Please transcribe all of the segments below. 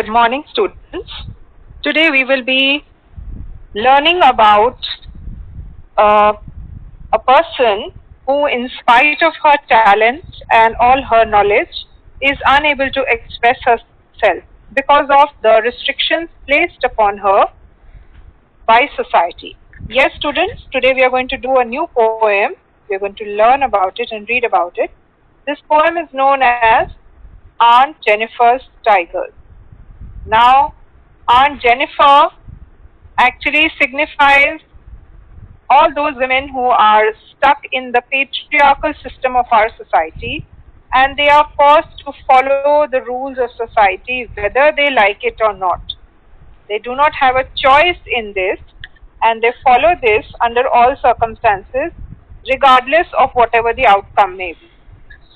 Good morning, students. Today we will be learning about uh, a person who, in spite of her talents and all her knowledge, is unable to express herself because of the restrictions placed upon her by society. Yes, students, today we are going to do a new poem. We are going to learn about it and read about it. This poem is known as Aunt Jennifer's Tigers. Now, Aunt Jennifer actually signifies all those women who are stuck in the patriarchal system of our society, and they are forced to follow the rules of society whether they like it or not. They do not have a choice in this, and they follow this under all circumstances, regardless of whatever the outcome may be.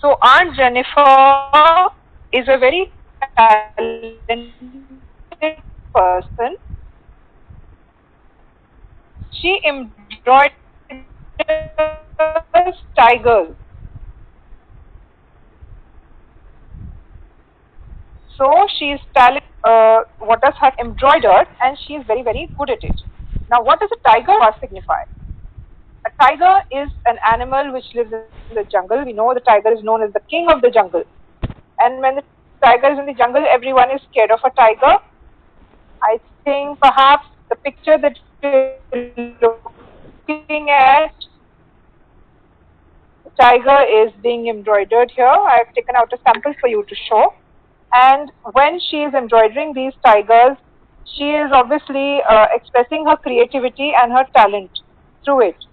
So, Aunt Jennifer is a very talented person. She embroiders tigers. So she is talented. What does her embroidered, and she is very, very good at it. Now, what does a tiger signify? A tiger is an animal which lives in the jungle. We know the tiger is known as the king of the jungle. And when the tiger is in the jungle, everyone is scared of a tiger. I think perhaps the picture that we're looking at, the tiger is being embroidered here. I have taken out a sample for you to show. And when she is embroidering these tigers, she is obviously expressing her creativity and her talent through it.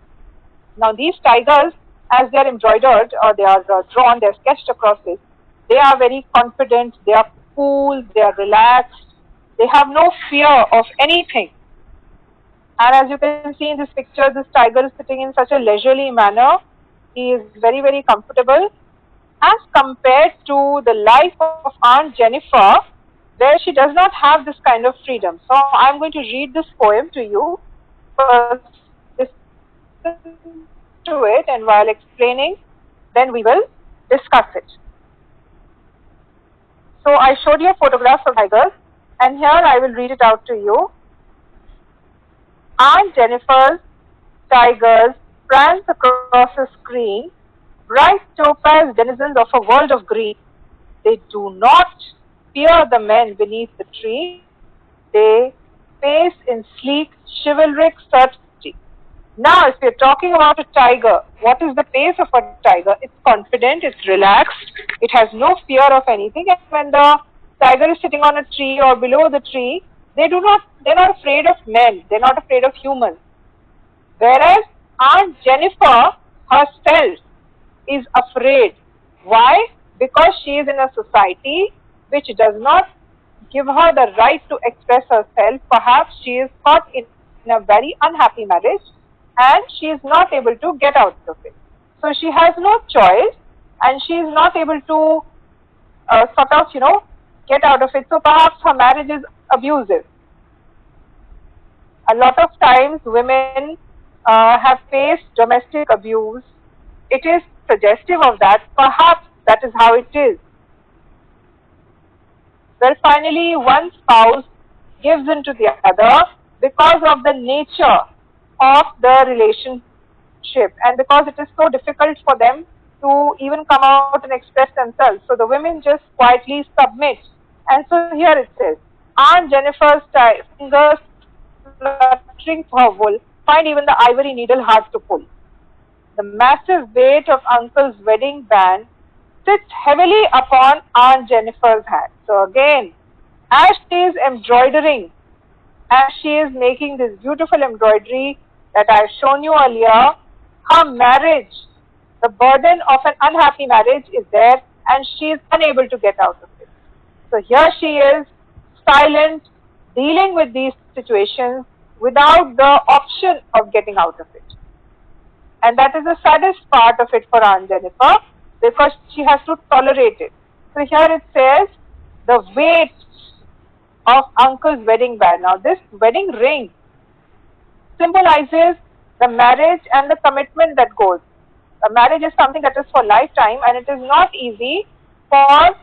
Now, these tigers, as they are embroidered or they are drawn, they are sketched across this, they are very confident, they are cool, they are relaxed, they have no fear of anything. And as you can see in this picture, this tiger is sitting in such a leisurely manner. He is very, very comfortable as compared to the life of Aunt Jennifer, where she does not have this kind of freedom. So I'm going to read this poem to you. First, listen to it, and while explaining, then we will discuss it. So I showed you photographs of tigers, and here I will read it out to you. Aunt Jennifer's tigers prance across a screen, bright topaz denizens of a world of green. They do not fear the men beneath the tree. They pace in sleek, chivalric certainty. Now, if we're talking about a tiger, what is the pace of a tiger? It's confident, it's relaxed, it has no fear of anything. And when the tiger is sitting on a tree or below the tree, they're not afraid of men, they're not afraid of humans. Whereas Aunt Jennifer herself is afraid. Why? Because she is in a society which does not give her the right to express herself. Perhaps she is caught in a very unhappy marriage and she is not able to get out of it. So she has no choice and she is not able to get out of it. So perhaps her marriage is abusive. A lot of times women have faced domestic abuse. It is suggestive of that. Perhaps that is how it is. Well, finally, one spouse gives in to the other because of the nature of the relationship and because it is so difficult for them to even come out and express themselves. So the women just quietly submit. And so here it says, Aunt Jennifer's fingers fluttering for her wool find even the ivory needle hard to pull. The massive weight of Uncle's wedding band sits heavily upon Aunt Jennifer's hat. So again, as she is embroidering, as she is making this beautiful embroidery that I have shown you earlier, her marriage, the burden of an unhappy marriage is there and she is unable to get out of it. So here she is, silent, dealing with these situations without the option of getting out of it. And that is the saddest part of it for Aunt Jennifer because she has to tolerate it. So here it says, the weight of Uncle's wedding band. Now this wedding ring symbolizes the marriage and the commitment that goes. A marriage is something that is for lifetime and it is not easy for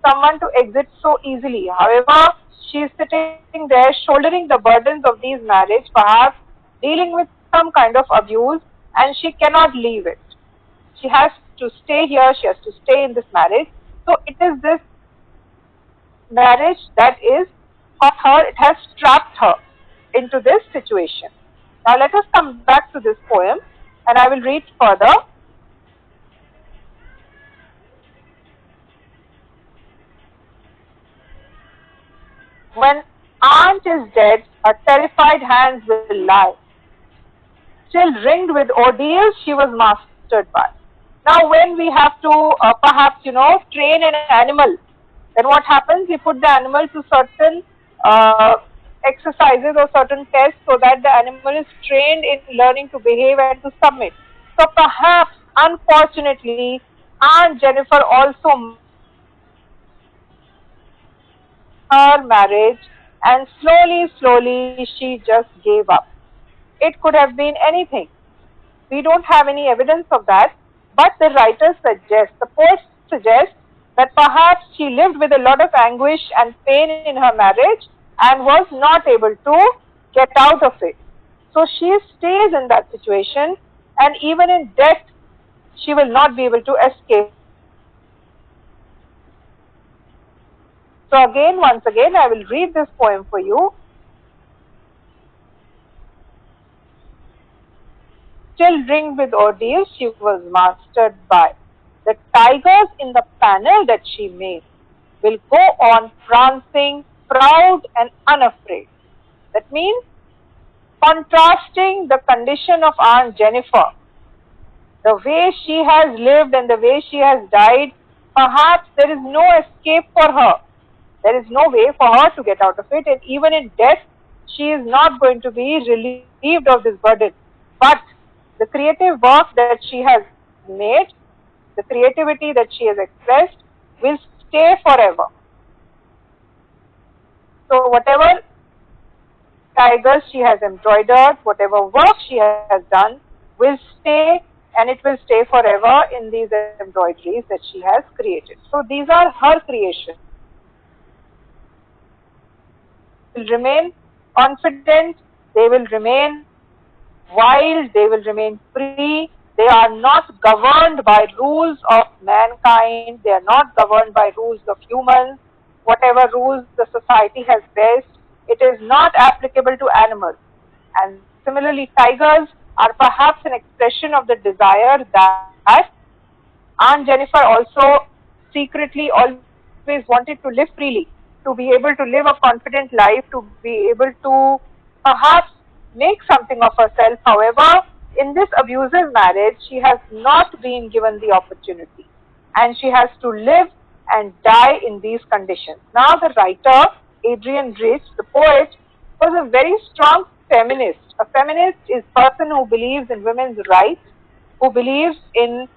someone to exit so easily. However, She is sitting there shouldering the burdens of these marriage, perhaps dealing with some kind of abuse, and she cannot leave it. She has to stay here, she has to stay in this marriage. So it is this marriage that is of her, it has trapped her into this situation. Now let us come back to this poem and I will read further. When aunt is dead, her terrified hands will lie. Still ringed with ordeals she was mastered by. Now when we have to perhaps, train an animal, then what happens? We put the animal to certain exercises or certain tests so that the animal is trained in learning to behave and to submit. So perhaps, unfortunately, Aunt Jennifer also her marriage and slowly she just gave up. It could have been anything. We don't have any evidence of that, but the writer suggests, the poet suggests that perhaps she lived with a lot of anguish and pain in her marriage and was not able to get out of it. So she stays in that situation, and even in death, she will not be able to escape. So again, once again, I will read this poem for you. Still ringed with ordeals she was mastered by. The tigers in the panel that she made will go on prancing, proud and unafraid. That means contrasting the condition of Aunt Jennifer, the way she has lived and the way she has died, perhaps there is no escape for her. There is no way for her to get out of it, and even in death, she is not going to be relieved of this burden. But the creative work that she has made, the creativity that she has expressed will stay forever. So whatever tigers she has embroidered, whatever work she has done will stay, and it will stay forever in these embroideries that she has created. So these are her creations. They will remain confident, they will remain wild, they will remain free. They are not governed by rules of mankind, they are not governed by rules of humans. Whatever rules the society has based, it is not applicable to animals. And similarly, tigers are perhaps an expression of the desire that Aunt Jennifer also secretly always wanted to live freely, to be able to live a confident life, to be able to perhaps make something of herself. However, in this abusive marriage, she has not been given the opportunity, and she has to live and die in these conditions. Now, the writer, Adrienne Rich, the poet, was a very strong feminist. A feminist is a person who believes in women's rights, who believes in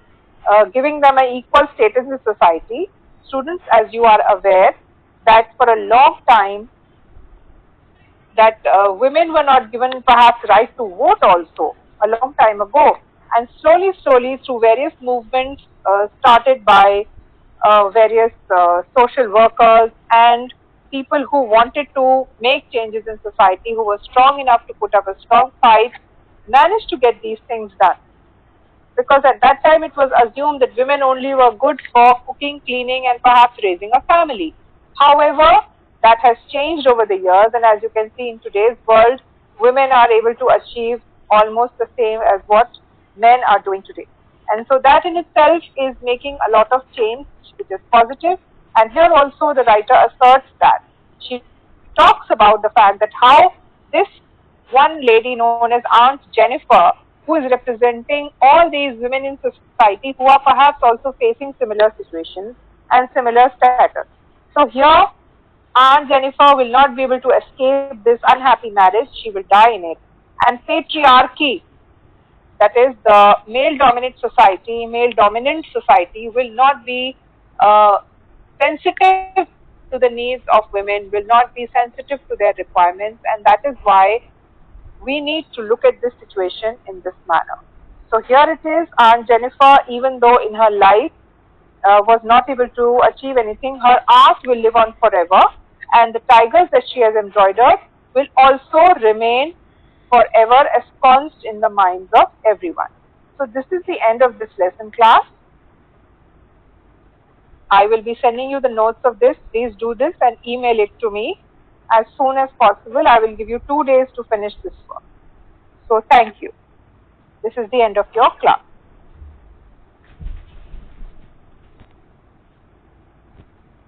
giving them an equal status in society. Students, as you are aware, that for a long time, that women were not given perhaps right to vote also, a long time ago. And slowly, through various movements started by various social workers and people who wanted to make changes in society, who were strong enough to put up a strong fight, managed to get these things done. Because at that time it was assumed that women only were good for cooking, cleaning and perhaps raising a family. However, that has changed over the years, and as you can see in today's world, women are able to achieve almost the same as what men are doing today. And so that in itself is making a lot of change, which is positive. And here also the writer asserts that. She talks about the fact that how this one lady known as Aunt Jennifer, who is representing all these women in society who are perhaps also facing similar situations and similar status. So here, Aunt Jennifer will not be able to escape this unhappy marriage. She will die in it. And patriarchy, that is the male-dominant society, will not be sensitive to the needs of women, will not be sensitive to their requirements, and that is why we need to look at this situation in this manner. So here it is, Aunt Jennifer, even though in her life was not able to achieve anything, her art will live on forever, and the tigers that she has embroidered will also remain forever ensconced in the minds of everyone. So this is the end of this lesson, class. I will be sending you the notes of this. Please do this and email it to me as soon as possible. I will give you 2 days to finish this work. So thank you. This is the end of your class.